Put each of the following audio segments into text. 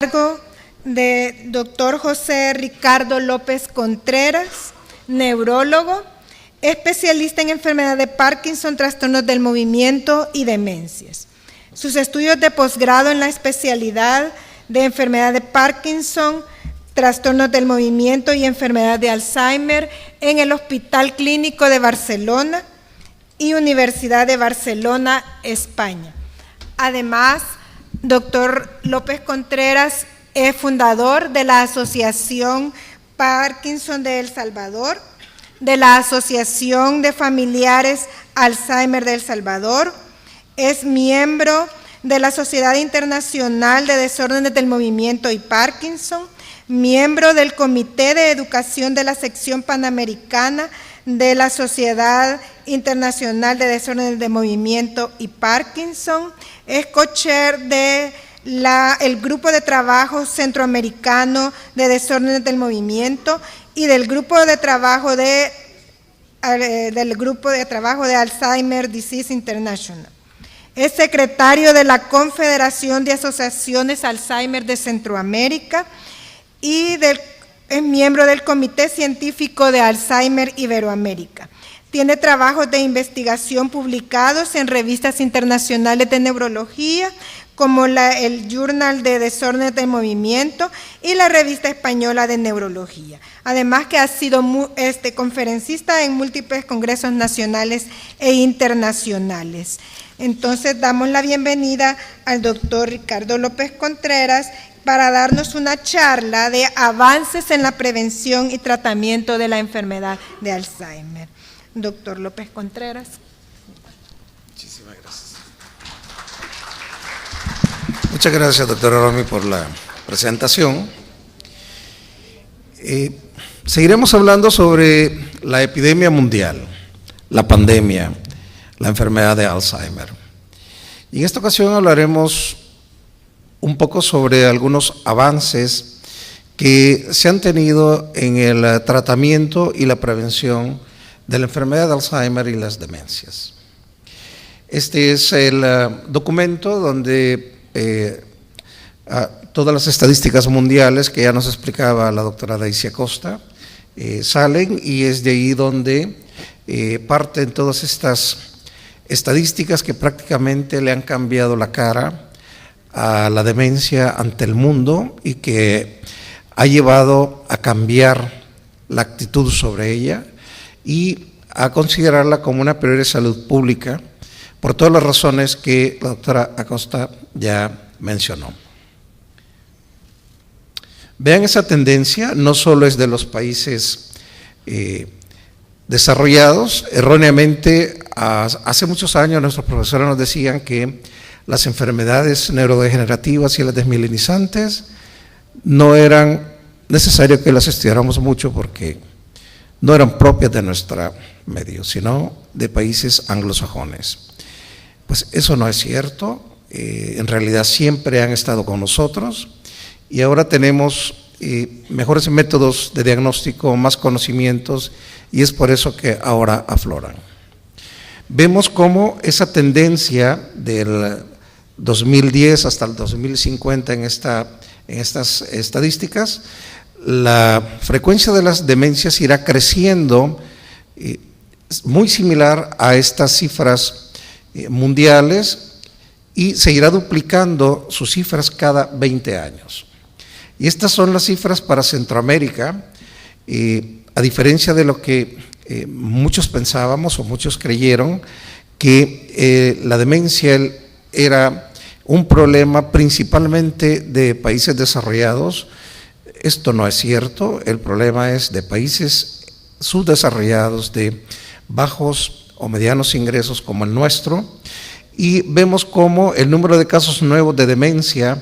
Cargo de doctor José Ricardo López Contreras, neurólogo, especialista en enfermedad de Parkinson, trastornos del movimiento y demencias. Sus estudios de posgrado en la especialidad de enfermedad de Parkinson, trastornos del movimiento y enfermedad de Alzheimer en el Hospital Clínico de Barcelona y Universidad de Barcelona, España. Además, doctor López Contreras es fundador de la Asociación Parkinson de El Salvador, de la Asociación de Familiares Alzheimer de El Salvador, es miembro de la Sociedad Internacional de Desórdenes del Movimiento y Parkinson, miembro del Comité de Educación de la Sección Panamericana de la Sociedad Internacional de Desórdenes del Movimiento y Parkinson, es co-chair de el Grupo de Trabajo Centroamericano de Desórdenes del Movimiento y del Grupo de Trabajo de Alzheimer Disease International. Es secretario de la Confederación de Asociaciones Alzheimer de Centroamérica y es miembro del Comité Científico de Alzheimer Iberoamérica. Tiene trabajos de investigación publicados en revistas internacionales de neurología, como el Journal de Desórdenes del Movimiento y la Revista Española de Neurología. Además que ha sido conferencista en múltiples congresos nacionales e internacionales. Entonces, damos la bienvenida al doctor Ricardo López Contreras para darnos una charla de avances en la prevención y tratamiento de la enfermedad de Alzheimer. Doctor López Contreras. Muchísimas gracias. Muchas gracias, doctora Romy, por la presentación. Seguiremos hablando sobre la epidemia mundial, la pandemia, la enfermedad de Alzheimer. Y en esta ocasión hablaremos un poco sobre algunos avances que se han tenido en el tratamiento y la prevención de la enfermedad de Alzheimer y las demencias. Este es el documento donde todas las estadísticas mundiales que ya nos explicaba la doctora Daisy Acosta salen, y es de ahí donde parten todas estas estadísticas que prácticamente le han cambiado la cara a la demencia ante el mundo y que ha llevado a cambiar la actitud sobre ella y a considerarla como una prioridad de salud pública por todas las razones que la doctora Acosta ya mencionó. Vean esa tendencia, no solo es de los países desarrollados. Erróneamente, hace muchos años nuestros profesores nos decían que las enfermedades neurodegenerativas y las desmielinizantes no eran necesario que las estudiáramos mucho porque no eran propias de nuestro medio, sino de países anglosajones. Pues eso no es cierto. En realidad siempre han estado con nosotros y ahora tenemos mejores métodos de diagnóstico, más conocimientos, y es por eso que ahora afloran. Vemos cómo esa tendencia del 2010 hasta el 2050 en estas estadísticas, la frecuencia de las demencias irá creciendo muy similar a estas cifras mundiales y se irá duplicando sus cifras cada 20 años. Y estas son las cifras para Centroamérica, a diferencia de lo que muchos pensábamos o muchos creyeron, que la demencia era un problema principalmente de países desarrollados. Esto no es cierto. El problema es de países subdesarrollados, de bajos o medianos ingresos como el nuestro, y vemos cómo el número de casos nuevos de demencia,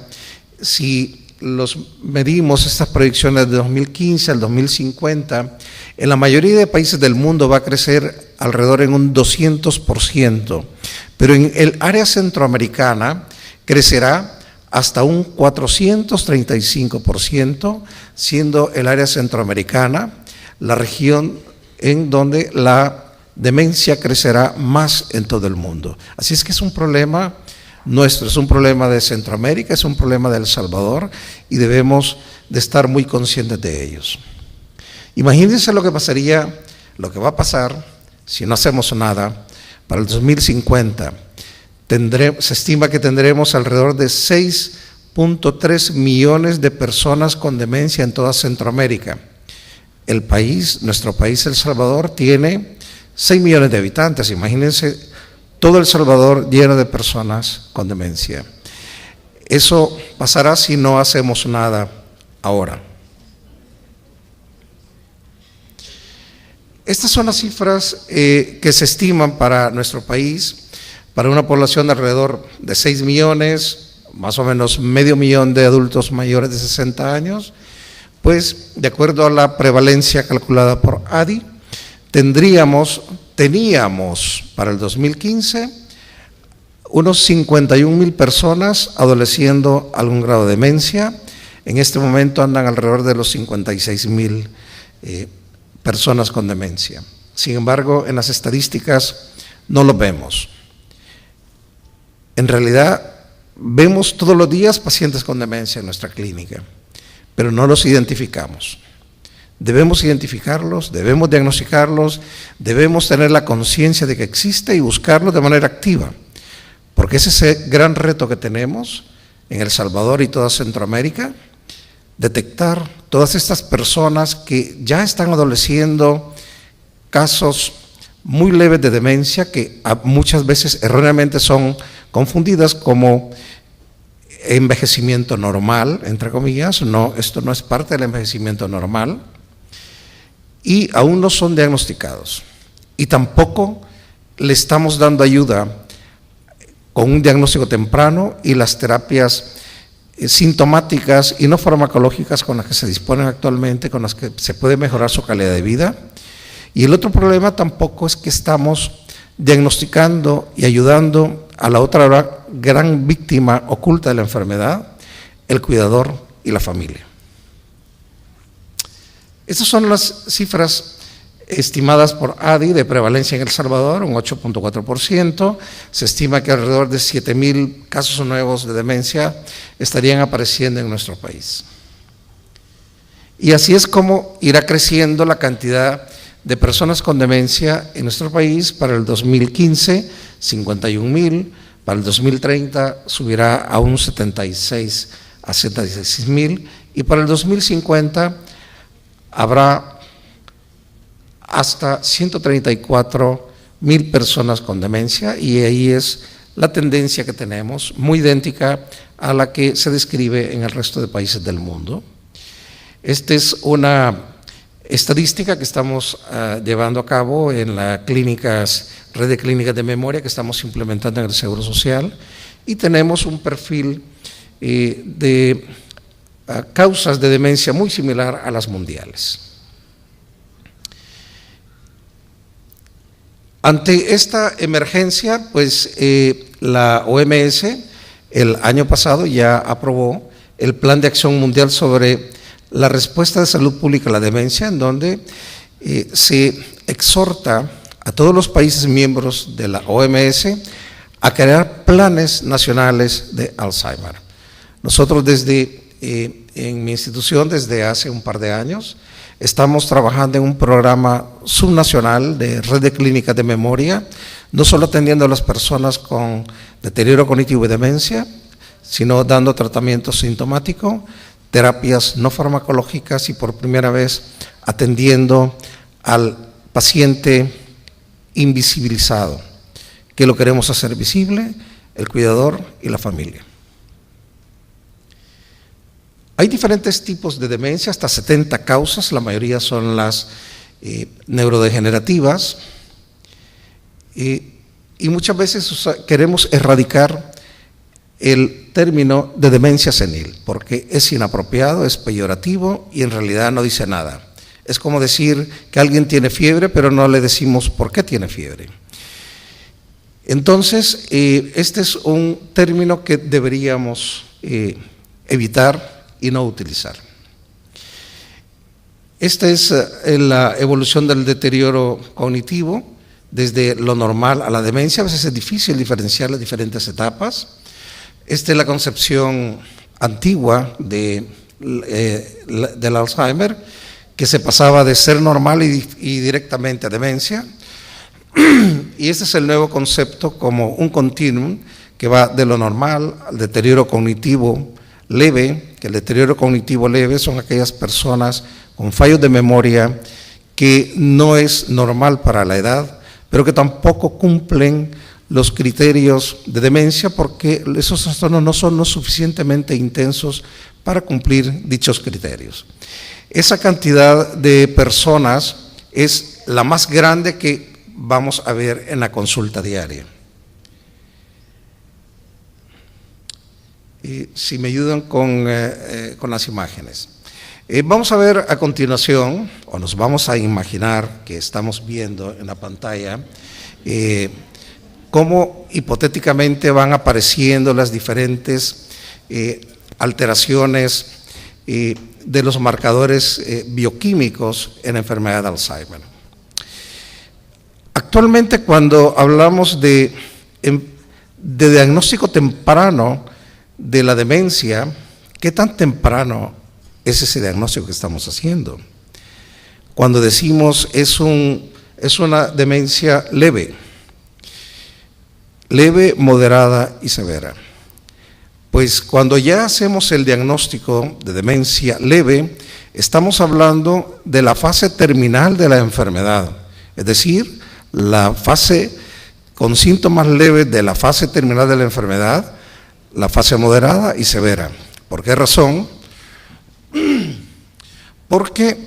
si los medimos estas proyecciones de 2015 al 2050, en la mayoría de países del mundo va a crecer alrededor en un 200%, pero en el área centroamericana crecerá hasta un 435%, siendo el área centroamericana la región en donde la demencia crecerá más en todo el mundo. Así es que es un problema nuestro, es un problema de Centroamérica, es un problema de El Salvador y debemos de estar muy conscientes de ellos. Imagínense lo que pasaría, lo que va a pasar si no hacemos nada. Para el 2050 se estima que tendremos alrededor de 6.3 millones de personas con demencia en toda Centroamérica. El país, nuestro país, El Salvador, tiene 6 millones de habitantes. Imagínense todo El Salvador lleno de personas con demencia. Eso pasará si no hacemos nada ahora. Estas son las cifras que se estiman para nuestro país, para una población de alrededor de 6 millones, más o menos medio millón de adultos mayores de 60 años, pues de acuerdo a la prevalencia calculada por ADI, teníamos para el 2015 unos 51,000 personas adoleciendo algún grado de demencia. En este momento andan alrededor de los 56,000 personas con demencia. Sin embargo, en las estadísticas no lo vemos. En realidad, vemos todos los días pacientes con demencia en nuestra clínica, pero no los identificamos. Debemos identificarlos, debemos diagnosticarlos, debemos tener la conciencia de que existe y buscarlos de manera activa, porque ese es el gran reto que tenemos en El Salvador y toda Centroamérica, detectar todas estas personas que ya están adoleciendo casos muy leves de demencia que muchas veces erróneamente son confundidas como envejecimiento normal, entre comillas. No, esto no es parte del envejecimiento normal y aún no son diagnosticados y tampoco le estamos dando ayuda con un diagnóstico temprano y las terapias sintomáticas y no farmacológicas con las que se disponen actualmente, con las que se puede mejorar su calidad de vida. Y el otro problema tampoco es que estamos diagnosticando y ayudando a la otra gran víctima oculta de la enfermedad, el cuidador y la familia. Estas son las cifras estimadas por ADI de prevalencia en El Salvador, un 8.4%. Se estima que alrededor de 7,000 casos nuevos de demencia estarían apareciendo en nuestro país. Y así es como irá creciendo la cantidad de personas con demencia en nuestro país. Para el 2015, 51,000, para el 2030 subirá a un 76 a 76,000 y para el 2050 habrá hasta 134,000 personas con demencia y ahí es la tendencia que tenemos, muy idéntica a la que se describe en el resto de países del mundo. Esta es una estadística que estamos llevando a cabo en la red de clínicas de memoria que estamos implementando en el Seguro Social y tenemos un perfil de causas de demencia muy similar a las mundiales. Ante esta emergencia, pues la OMS el año pasado ya aprobó el Plan de Acción Mundial sobre la respuesta de salud pública a la demencia, en donde se exhorta a todos los países miembros de la OMS a crear planes nacionales de Alzheimer. Nosotros en mi institución desde hace un par de años estamos trabajando en un programa subnacional de red de clínicas de memoria, no solo atendiendo a las personas con deterioro cognitivo y demencia, sino dando tratamiento sintomático, terapias no farmacológicas y por primera vez atendiendo al paciente invisibilizado, que lo queremos hacer visible, el cuidador y la familia. Hay diferentes tipos de demencia, hasta 70 causas, la mayoría son las neurodegenerativas y muchas veces queremos erradicar el término de demencia senil porque es inapropiado, es peyorativo y en realidad no dice nada. Es como decir que alguien tiene fiebre pero no le decimos por qué tiene fiebre. Entonces, este es un término que deberíamos evitar y no utilizar. Esta es la evolución del deterioro cognitivo desde lo normal a la demencia. A veces es difícil diferenciar las diferentes etapas, Esta es la concepción antigua del Alzheimer, que se pasaba de ser normal y directamente a demencia. Y este es el nuevo concepto como un continuum que va de lo normal al deterioro cognitivo leve, que el deterioro cognitivo leve son aquellas personas con fallos de memoria que no es normal para la edad, pero que tampoco cumplen los criterios de demencia porque esos trastornos no son lo suficientemente intensos para cumplir dichos criterios. Esa cantidad de personas es la más grande que vamos a ver en la consulta diaria. Y si me ayudan con las imágenes. Vamos a ver a continuación, o nos vamos a imaginar que estamos viendo en la pantalla, cómo hipotéticamente van apareciendo las diferentes alteraciones de los marcadores bioquímicos en la enfermedad de Alzheimer. Actualmente, cuando hablamos de diagnóstico temprano de la demencia, ¿qué tan temprano es ese diagnóstico que estamos haciendo? Cuando decimos es una demencia leve, moderada y severa. Pues cuando ya hacemos el diagnóstico de demencia leve, estamos hablando de la fase terminal de la enfermedad, es decir, la fase con síntomas leves de la fase terminal de la enfermedad, la fase moderada y severa. ¿Por qué razón? Porque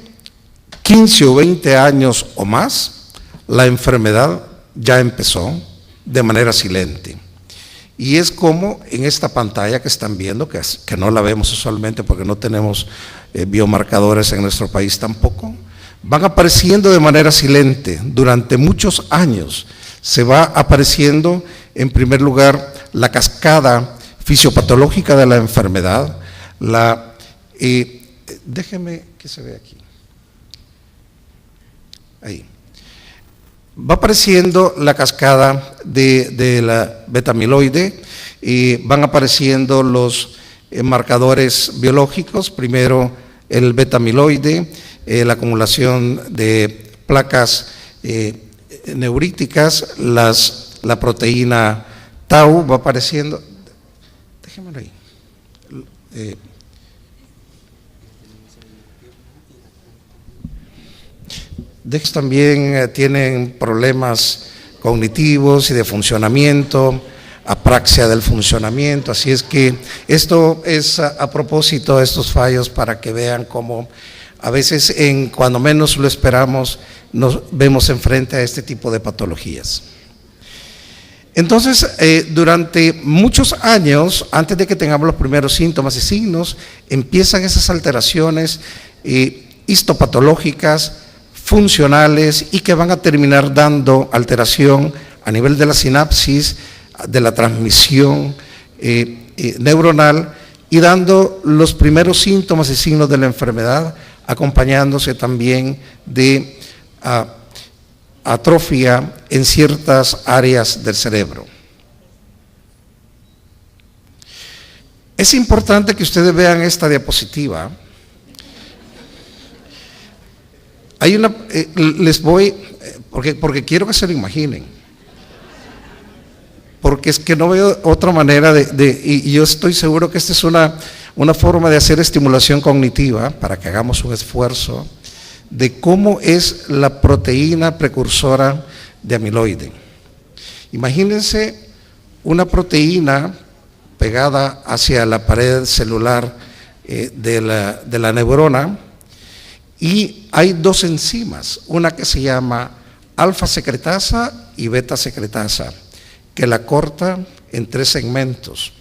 15 o 20 años o más, la enfermedad ya empezó de manera silente. Y es como en esta pantalla que están viendo, que no la vemos usualmente porque no tenemos biomarcadores en nuestro país tampoco, van apareciendo de manera silente durante muchos años. Se va apareciendo en primer lugar la cascada fisiopatológica de la enfermedad, déjeme que se vea aquí. Ahí. Va apareciendo la cascada de la beta-amiloide y van apareciendo los marcadores biológicos, primero el beta-amiloide, la acumulación de placas neuríticas, la proteína tau va apareciendo. Déjemelo ahí. También tienen problemas cognitivos y de funcionamiento, apraxia del funcionamiento, así es que esto es a propósito de estos fallos para que vean cómo a veces cuando menos lo esperamos nos vemos enfrente a este tipo de patologías. Entonces, durante muchos años, antes de que tengamos los primeros síntomas y signos, empiezan esas alteraciones histopatológicas, funcionales y que van a terminar dando alteración a nivel de la sinapsis, de la transmisión neuronal y dando los primeros síntomas y signos de la enfermedad, acompañándose también de atrofia en ciertas áreas del cerebro. Es importante que ustedes vean esta diapositiva. Hay una, les voy, porque quiero que se lo imaginen, porque es que no veo otra manera y yo estoy seguro que esta es una forma de hacer estimulación cognitiva para que hagamos un esfuerzo de cómo es la proteína precursora de amiloide. Imagínense una proteína pegada hacia la pared celular de la neurona, y hay dos enzimas, una que se llama alfa secretasa y beta secretasa, que la corta en 3 segmentos.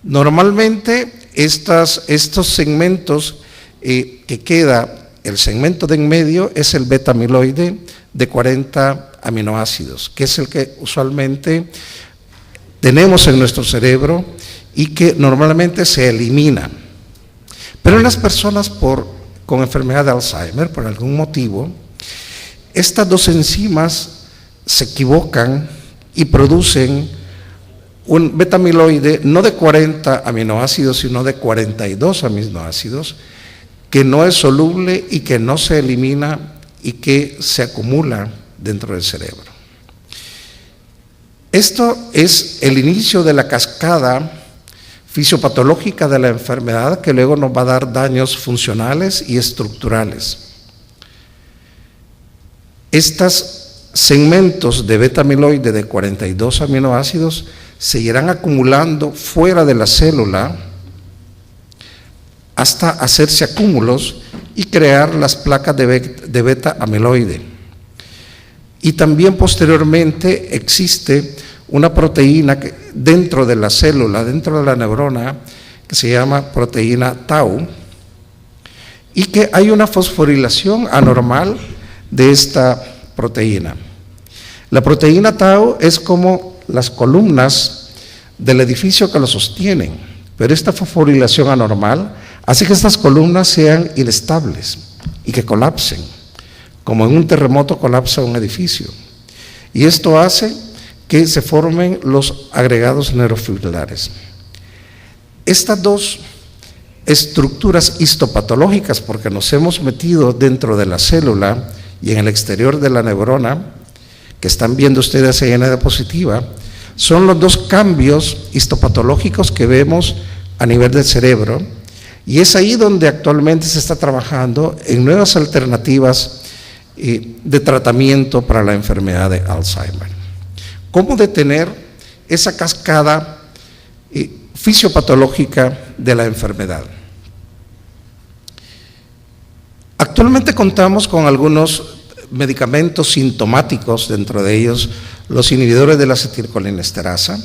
Normalmente estos segmentos que queda, el segmento de en medio es el beta amiloide de 40 aminoácidos, que es el que usualmente tenemos en nuestro cerebro y que normalmente se elimina. Pero en las personas con enfermedad de Alzheimer, por algún motivo, estas dos enzimas se equivocan y producen un beta-amiloide no de 40 aminoácidos, sino de 42 aminoácidos, que no es soluble y que no se elimina y que se acumula dentro del cerebro. Esto es el inicio de la cascada fisiopatológica de la enfermedad, que luego nos va a dar daños funcionales y estructurales. Estos segmentos de beta-amiloide de 42 aminoácidos se irán acumulando fuera de la célula hasta hacerse acúmulos y crear las placas de beta-amiloide. Y también posteriormente existe una proteína que dentro de la célula, dentro de la neurona, que se llama proteína tau, y que hay una fosforilación anormal de esta proteína. La proteína tau es como las columnas del edificio que lo sostienen, pero esta fosforilación anormal hace que estas columnas sean inestables y que colapsen, como en un terremoto colapsa un edificio. Y esto hace que se formen los agregados neurofibrilares. Estas dos estructuras histopatológicas, porque nos hemos metido dentro de la célula y en el exterior de la neurona, que están viendo ustedes ahí en la diapositiva, son los dos cambios histopatológicos que vemos a nivel del cerebro, y es ahí donde actualmente se está trabajando en nuevas alternativas de tratamiento para la enfermedad de Alzheimer. ¿Cómo detener esa cascada fisiopatológica de la enfermedad? Actualmente contamos con algunos medicamentos sintomáticos, dentro de ellos los inhibidores de la acetilcolinesterasa,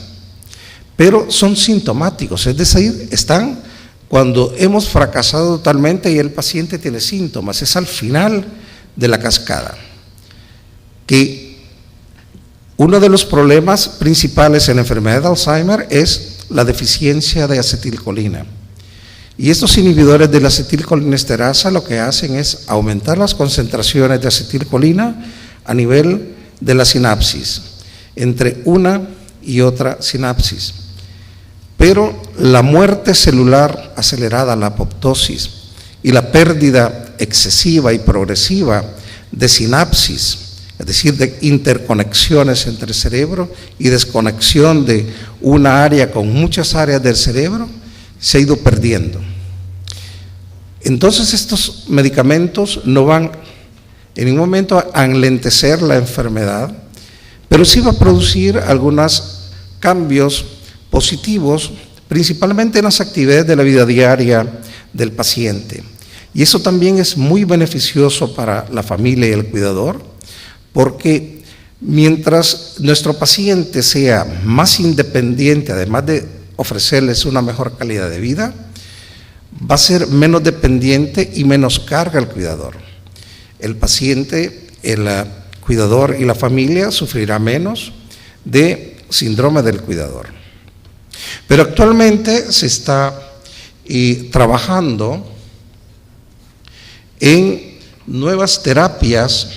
pero son sintomáticos, es decir, están cuando hemos fracasado totalmente y el paciente tiene síntomas, es al final de la cascada. Que uno de los problemas principales en la enfermedad de Alzheimer es la deficiencia de acetilcolina. Y estos inhibidores de la acetilcolinesterasa lo que hacen es aumentar las concentraciones de acetilcolina a nivel de la sinapsis, entre una y otra sinapsis. Pero la muerte celular acelerada, la apoptosis, y la pérdida excesiva y progresiva de sinapsis, es decir, de interconexiones entre el cerebro y desconexión de una área con muchas áreas del cerebro, se ha ido perdiendo. Entonces estos medicamentos no van en ningún momento a enlentecer la enfermedad, pero sí va a producir algunos cambios positivos, principalmente en las actividades de la vida diaria del paciente. Y eso también es muy beneficioso para la familia y el cuidador, porque mientras nuestro paciente sea más independiente, además de ofrecerles una mejor calidad de vida, va a ser menos dependiente y menos carga al cuidador. El paciente, el cuidador y la familia sufrirá menos de síndrome del cuidador. Pero actualmente se está trabajando en nuevas terapias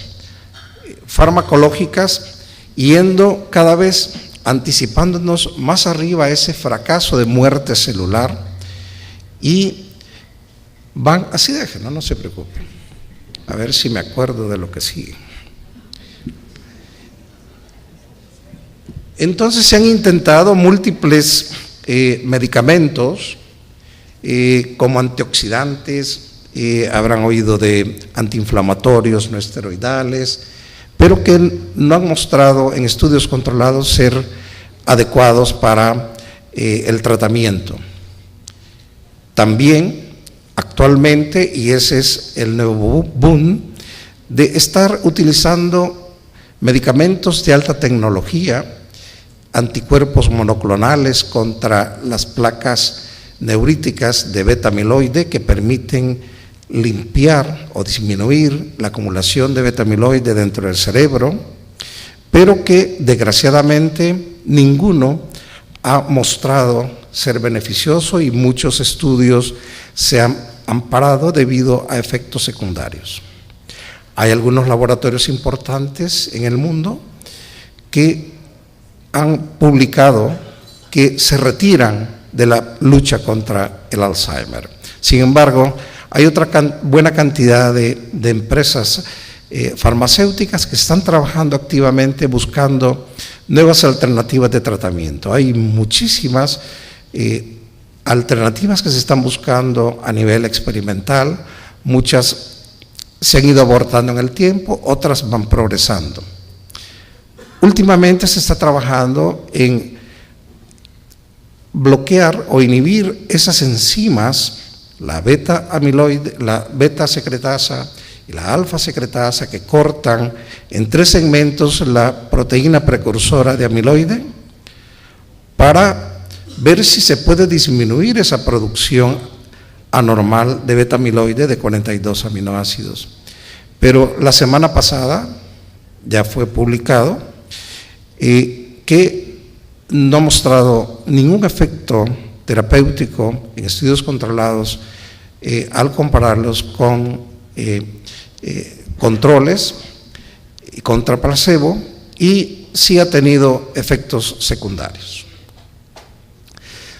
farmacológicas, yendo cada vez anticipándonos más arriba a ese fracaso de muerte celular, y van, así déjenlo, no se preocupen, a ver si me acuerdo de lo que sigue. Entonces se han intentado múltiples medicamentos como antioxidantes, habrán oído de antiinflamatorios no esteroidales, pero que no han mostrado en estudios controlados ser adecuados para el tratamiento. También actualmente, y ese es el nuevo boom, de estar utilizando medicamentos de alta tecnología, anticuerpos monoclonales contra las placas neuríticas de beta-amiloide que permiten limpiar o disminuir la acumulación de beta-amiloide dentro del cerebro, pero que desgraciadamente ninguno ha mostrado ser beneficioso y muchos estudios se han amparado debido a efectos secundarios. Hay algunos laboratorios importantes en el mundo que han publicado que se retiran de la lucha contra el Alzheimer. Sin embargo, hay otra buena cantidad de empresas farmacéuticas que están trabajando activamente buscando nuevas alternativas de tratamiento. Hay muchísimas alternativas que se están buscando a nivel experimental, muchas se han ido abortando en el tiempo, otras van progresando. Últimamente se está trabajando en bloquear o inhibir esas enzimas, la beta amiloide, la beta secretasa y la alfa secretasa, que cortan en 3 segmentos la proteína precursora de amiloide, para ver si se puede disminuir esa producción anormal de beta amiloide de 42 aminoácidos. Pero la semana pasada ya fue publicado que no ha mostrado ningún efecto terapéutico en estudios controlados al compararlos con controles contra placebo, y sí ha tenido efectos secundarios.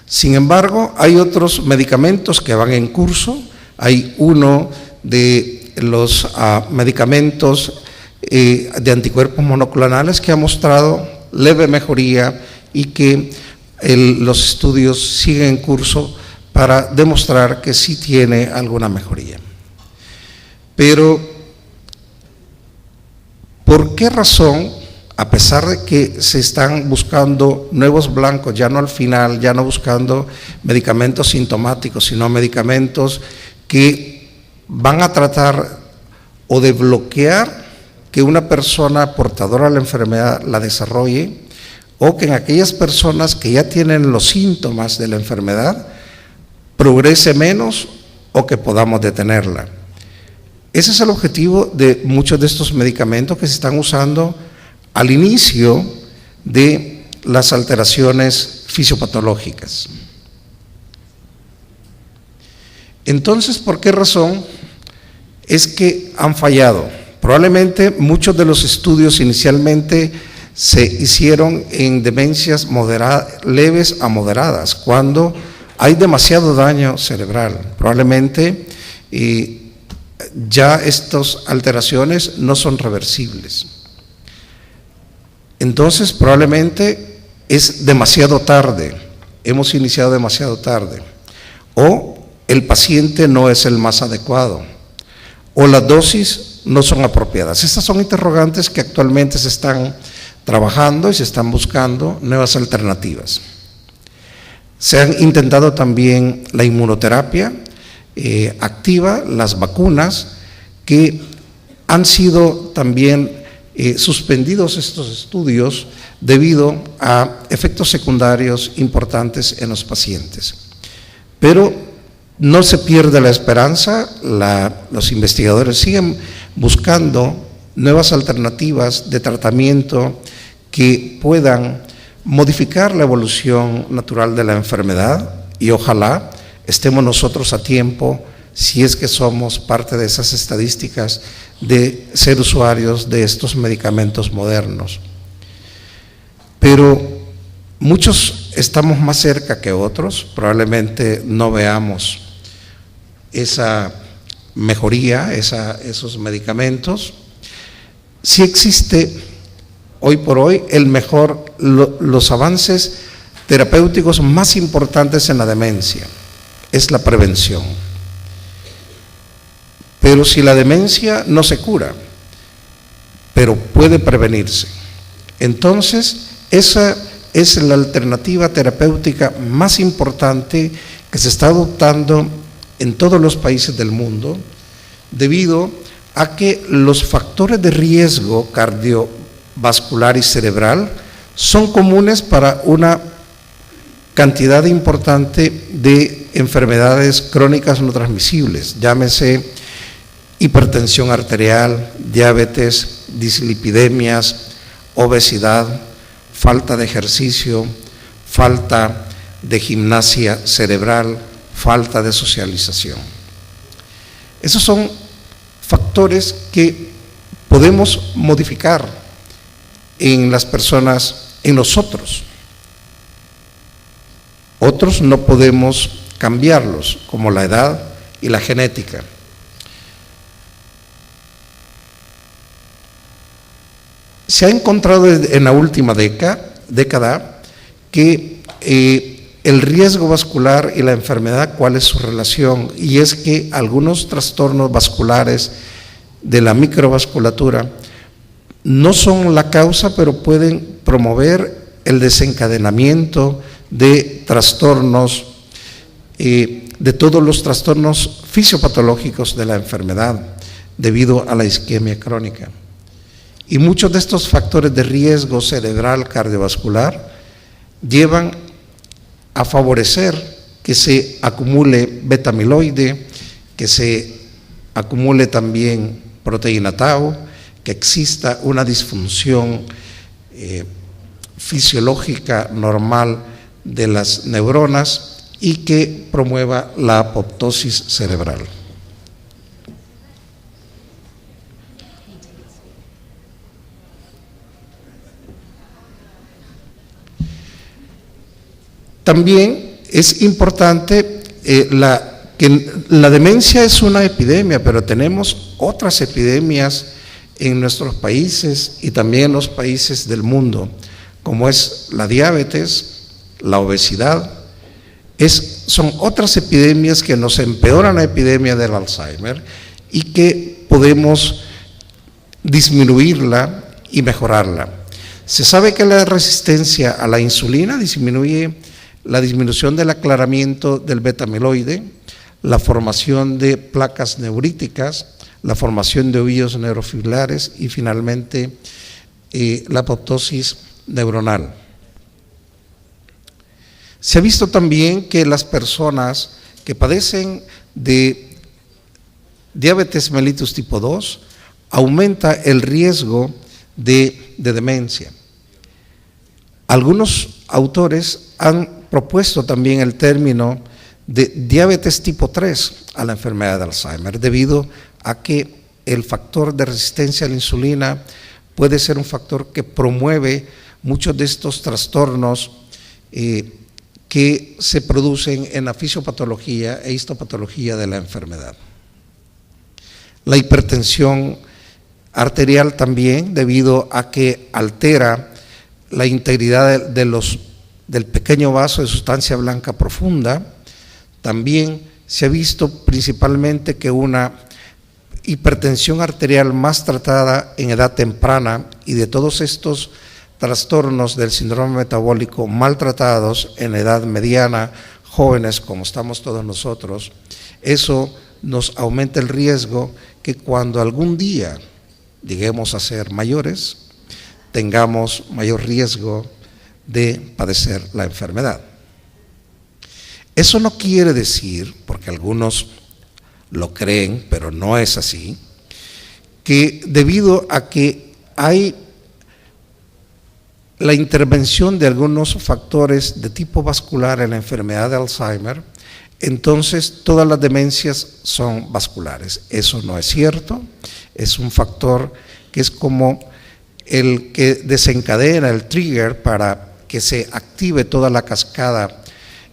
Sin embargo, hay otros medicamentos que van en curso. Hay uno de los medicamentos de anticuerpos monoclonales que ha mostrado leve mejoría y que los estudios siguen en curso para demostrar que sí tiene alguna mejoría. Pero, ¿por qué razón, a pesar de que se están buscando nuevos blancos, ya no al final, ya no buscando medicamentos sintomáticos, sino medicamentos que van a tratar o de bloquear que una persona portadora de la enfermedad la desarrolle, o que en aquellas personas que ya tienen los síntomas de la enfermedad progrese menos o que podamos detenerla? Ese es el objetivo de muchos de estos medicamentos que se están usando al inicio de las alteraciones fisiopatológicas. Entonces, ¿por qué razón es que han fallado? Probablemente muchos de los estudios inicialmente se hicieron en demencias leves a moderadas, cuando hay demasiado daño cerebral. Probablemente ya estas alteraciones no son reversibles. Entonces, probablemente es demasiado tarde, hemos iniciado demasiado tarde, o el paciente no es el más adecuado, o las dosis no son apropiadas. Estas son interrogantes que actualmente se están trabajando y se están buscando nuevas alternativas. Se han intentado también la inmunoterapia activa, las vacunas, que han sido también suspendidos estos estudios debido a efectos secundarios importantes en los pacientes. Pero no se pierde la esperanza, los investigadores siguen buscando nuevas alternativas de tratamiento que puedan modificar la evolución natural de la enfermedad, y ojalá estemos nosotros a tiempo, si es que somos parte de esas estadísticas, de ser usuarios de estos medicamentos modernos. Pero muchos estamos más cerca que otros, probablemente no veamos esa mejoría, esos medicamentos. Sí existe hoy por hoy los avances terapéuticos más importantes en la demencia, es la prevención. Pero si la demencia no se cura, pero puede prevenirse, entonces esa es la alternativa terapéutica más importante que se está adoptando en todos los países del mundo, debido a que los factores de riesgo cardiovascular y cerebral son comunes para una cantidad importante de enfermedades crónicas no transmisibles, llámese hipertensión arterial, diabetes, dislipidemias, obesidad, falta de ejercicio, falta de gimnasia cerebral, falta de socialización. Esos son factores que podemos modificar en las personas, en nosotros. Otros no podemos cambiarlos, como la edad y la genética. Se ha encontrado en la última década que el riesgo vascular y la enfermedad, ¿cuál es su relación? Y es que algunos trastornos vasculares de la microvasculatura no son la causa, pero pueden promover el desencadenamiento de trastornos, de todos los trastornos fisiopatológicos de la enfermedad debido a la isquemia crónica. Y muchos de estos factores de riesgo cerebral cardiovascular llevan a favorecer que se acumule beta-amiloide, que se acumule también proteína tau, que exista una disfunción fisiológica normal de las neuronas y que promueva la apoptosis cerebral. También es importante que la demencia es una epidemia, pero tenemos otras epidemias en nuestros países y también en los países del mundo, como es la diabetes, la obesidad. Son otras epidemias que nos empeoran la epidemia del Alzheimer y que podemos disminuirla y mejorarla. Se sabe que la resistencia a la insulina disminuye la disminución del aclaramiento del beta-amiloide, la formación de placas neuríticas, la formación de ovillos neurofibrilares y finalmente la apoptosis neuronal. Se ha visto también que las personas que padecen de diabetes mellitus tipo 2 aumenta el riesgo de demencia. Algunos autores han propuesto también el término de diabetes tipo 3 a la enfermedad de Alzheimer, debido a que el factor de resistencia a la insulina puede ser un factor que promueve muchos de estos trastornos que se producen en la fisiopatología e histopatología de la enfermedad. La hipertensión arterial también, debido a que altera la integridad del pequeño vaso de sustancia blanca profunda. También se ha visto principalmente que una hipertensión arterial más tratada en edad temprana y de todos estos trastornos del síndrome metabólico mal tratados en edad mediana, jóvenes como estamos todos nosotros, eso nos aumenta el riesgo que cuando algún día lleguemos a ser mayores, tengamos mayor riesgo de padecer la enfermedad. Eso no quiere decir, porque algunos lo creen, pero no es así, que debido a que hay la intervención de algunos factores de tipo vascular en la enfermedad de Alzheimer, entonces todas las demencias son vasculares. Eso no es cierto, es un factor que es como el que desencadena el trigger para que se active toda la cascada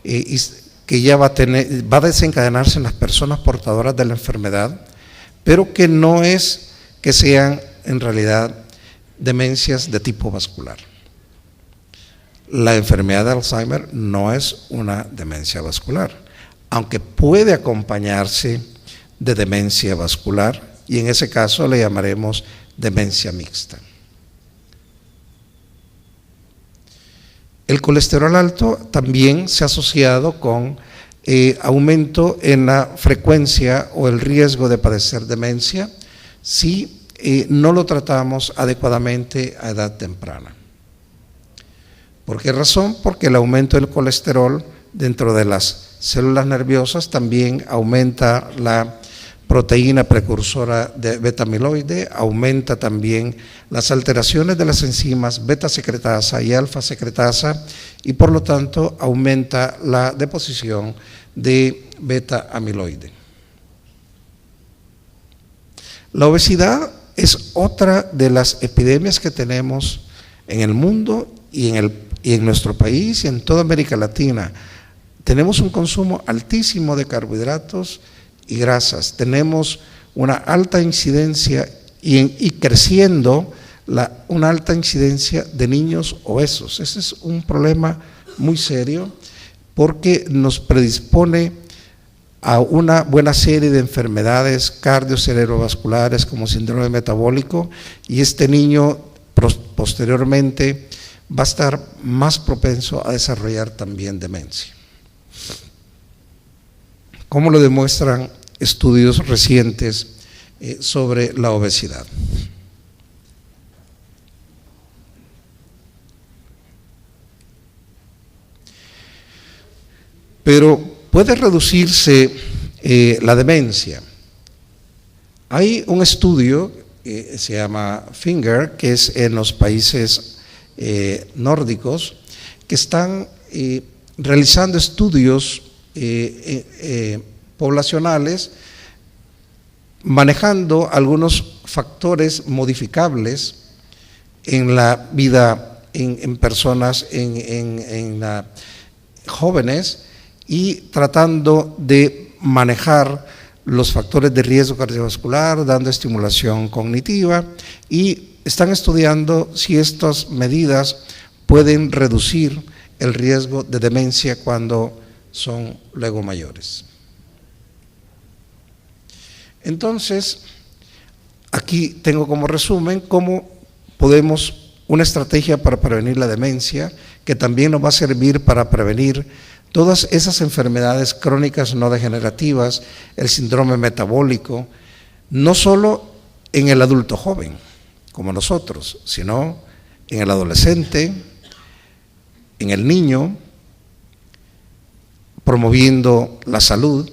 que ya va a desencadenarse en las personas portadoras de la enfermedad, pero que no es que sean en realidad demencias de tipo vascular. La enfermedad de Alzheimer no es una demencia vascular, aunque puede acompañarse de demencia vascular, y en ese caso le llamaremos demencia mixta. El colesterol alto también se ha asociado con aumento en la frecuencia o el riesgo de padecer demencia si no lo tratamos adecuadamente a edad temprana. ¿Por qué razón? Porque el aumento del colesterol dentro de las células nerviosas también aumenta la proteína precursora de beta-amiloide, aumenta también las alteraciones de las enzimas beta-secretasa y alfa-secretasa y por lo tanto aumenta la deposición de beta-amiloide. La obesidad es otra de las epidemias que tenemos en el mundo y en nuestro país y en toda América Latina. tenemos un consumo altísimo de carbohidratos y grasas, tenemos una alta incidencia y creciendo una alta incidencia de niños obesos. Ese es un problema muy serio porque nos predispone a una buena serie de enfermedades cardiocerebrovasculares como síndrome metabólico, y este niño posteriormente va a estar más propenso a desarrollar también demencia, como lo demuestran estudios recientes sobre la obesidad. Pero puede reducirse la demencia. Hay un estudio se llama FINGER, que es en los países nórdicos, que están realizando estudios poblacionales, manejando algunos factores modificables en la vida en personas, en jóvenes, y tratando de manejar los factores de riesgo cardiovascular, dando estimulación cognitiva, y están estudiando si estas medidas pueden reducir el riesgo de demencia cuando son luego mayores. Entonces, aquí tengo como resumen cómo podemos, una estrategia para prevenir la demencia, que también nos va a servir para prevenir todas esas enfermedades crónicas no degenerativas, el síndrome metabólico, no solo en el adulto joven, como nosotros, sino en el adolescente, en el niño, promoviendo la salud,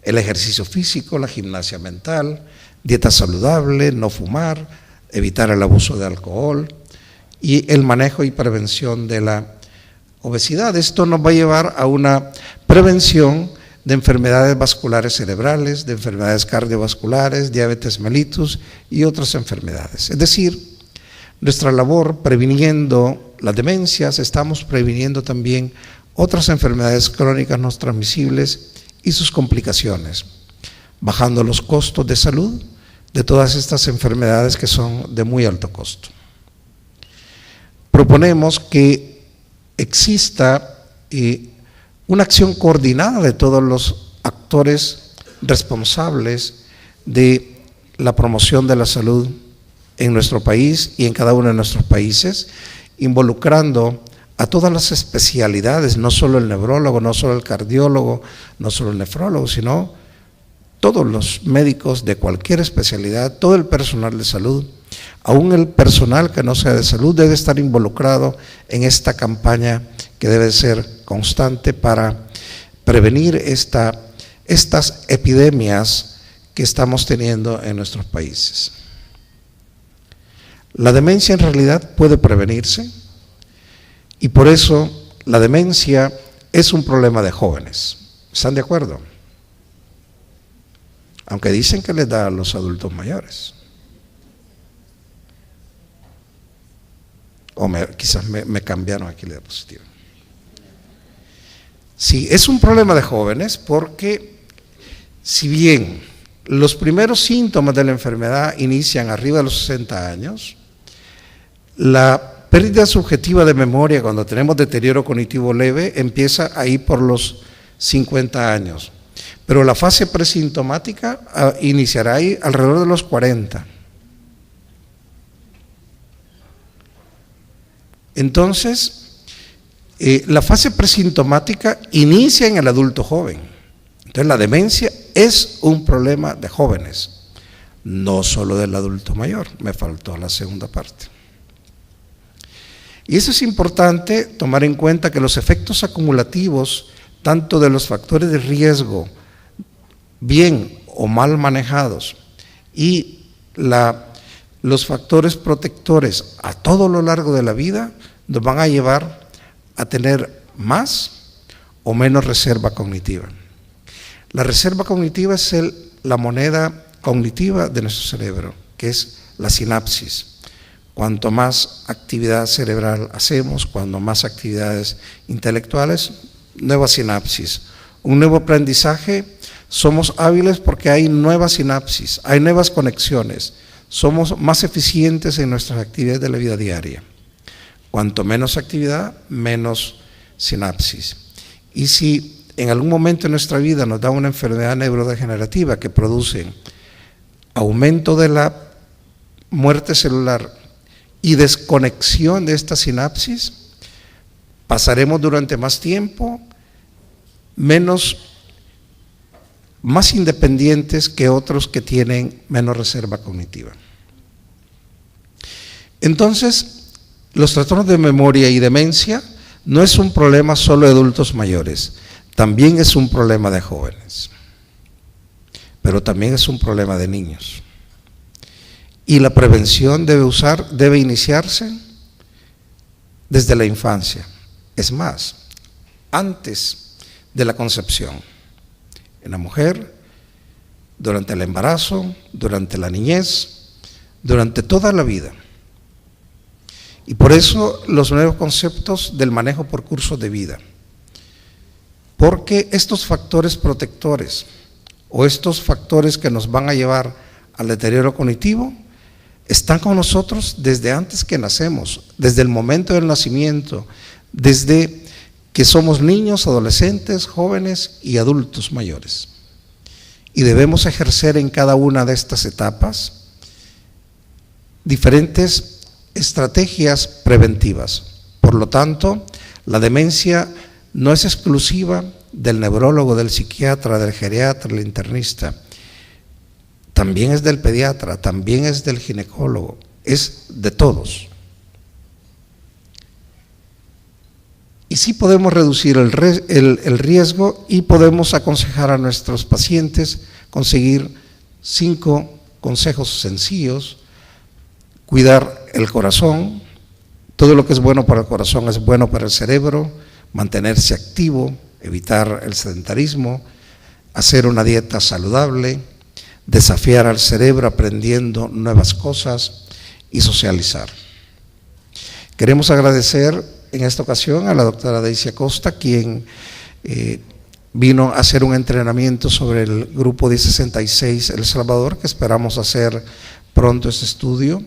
el ejercicio físico, la gimnasia mental, dieta saludable, no fumar, evitar el abuso de alcohol y el manejo y prevención de la obesidad. Esto nos va a llevar a una prevención de enfermedades vasculares cerebrales, de enfermedades cardiovasculares, diabetes mellitus y otras enfermedades. Es decir, nuestra labor previniendo las demencias, estamos previniendo también otras enfermedades crónicas no transmisibles y sus complicaciones, bajando los costos de salud de todas estas enfermedades que son de muy alto costo. Proponemos que exista una acción coordinada de todos los actores responsables de la promoción de la salud en nuestro país y en cada uno de nuestros países, involucrando a todas las especialidades, no solo el neurólogo, no solo el cardiólogo, no solo el nefrólogo, sino todos los médicos de cualquier especialidad, todo el personal de salud. Aún el personal que no sea de salud debe estar involucrado en esta campaña que debe ser constante para prevenir estas epidemias que estamos teniendo en nuestros países. La demencia en realidad puede prevenirse y por eso la demencia es un problema de jóvenes. ¿Están de acuerdo? Aunque dicen que les da a los adultos mayores. O quizás me cambiaron aquí la diapositiva. Sí, es un problema de jóvenes porque si bien los primeros síntomas de la enfermedad inician arriba de los 60 años, la pérdida subjetiva de memoria cuando tenemos deterioro cognitivo leve empieza ahí por los 50 años, pero la fase presintomática iniciará ahí alrededor de los 40. Entonces, la fase presintomática inicia en el adulto joven. Entonces, la demencia es un problema de jóvenes, no solo del adulto mayor. Me faltó la segunda parte. Y eso es importante tomar en cuenta, que los efectos acumulativos, tanto de los factores de riesgo, bien o mal manejados, y los factores protectores a todo lo largo de la vida, nos van a llevar a tener más o menos reserva cognitiva. La reserva cognitiva es la moneda cognitiva de nuestro cerebro, que es la sinapsis. Cuanto más actividad cerebral hacemos, cuanto más actividades intelectuales, nuevas sinapsis. Un nuevo aprendizaje, somos hábiles porque hay nuevas sinapsis, hay nuevas conexiones. Somos más eficientes en nuestras actividades de la vida diaria. Cuanto menos actividad, menos sinapsis. Y si en algún momento de nuestra vida nos da una enfermedad neurodegenerativa que produce aumento de la muerte celular y desconexión de esta sinapsis, pasaremos durante más tiempo más independientes que otros que tienen menos reserva cognitiva. Entonces, los trastornos de memoria y demencia no es un problema solo de adultos mayores, también es un problema de jóvenes, pero también es un problema de niños. Y la prevención debe iniciarse desde la infancia, es más, antes de la concepción, en la mujer, durante el embarazo, durante la niñez, durante toda la vida. Y por eso los nuevos conceptos del manejo por cursos de vida, porque estos factores protectores o estos factores que nos van a llevar al deterioro cognitivo están con nosotros desde antes que nacemos, desde el momento del nacimiento, desde que somos niños, adolescentes, jóvenes y adultos mayores. Y debemos ejercer en cada una de estas etapas diferentes estrategias preventivas. Por lo tanto, la demencia no es exclusiva del neurólogo, del psiquiatra, del geriatra, del internista. También es del pediatra, también es del ginecólogo, es de todos. Y sí podemos reducir el riesgo y podemos aconsejar a nuestros pacientes conseguir 5 consejos sencillos. Cuidar el corazón, todo lo que es bueno para el corazón es bueno para el cerebro, mantenerse activo, evitar el sedentarismo, hacer una dieta saludable, desafiar al cerebro aprendiendo nuevas cosas y socializar. Queremos agradecer en esta ocasión a la doctora Daisy Acosta, quien vino a hacer un entrenamiento sobre el grupo 1066 El Salvador, que esperamos hacer pronto este estudio,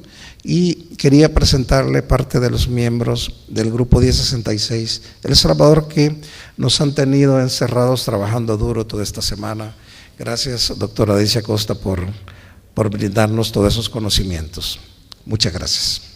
y quería presentarle parte de los miembros del grupo 1066 El Salvador que nos han tenido encerrados trabajando duro toda esta semana. Gracias, doctora Daisy Acosta, por brindarnos todos esos conocimientos. Muchas gracias.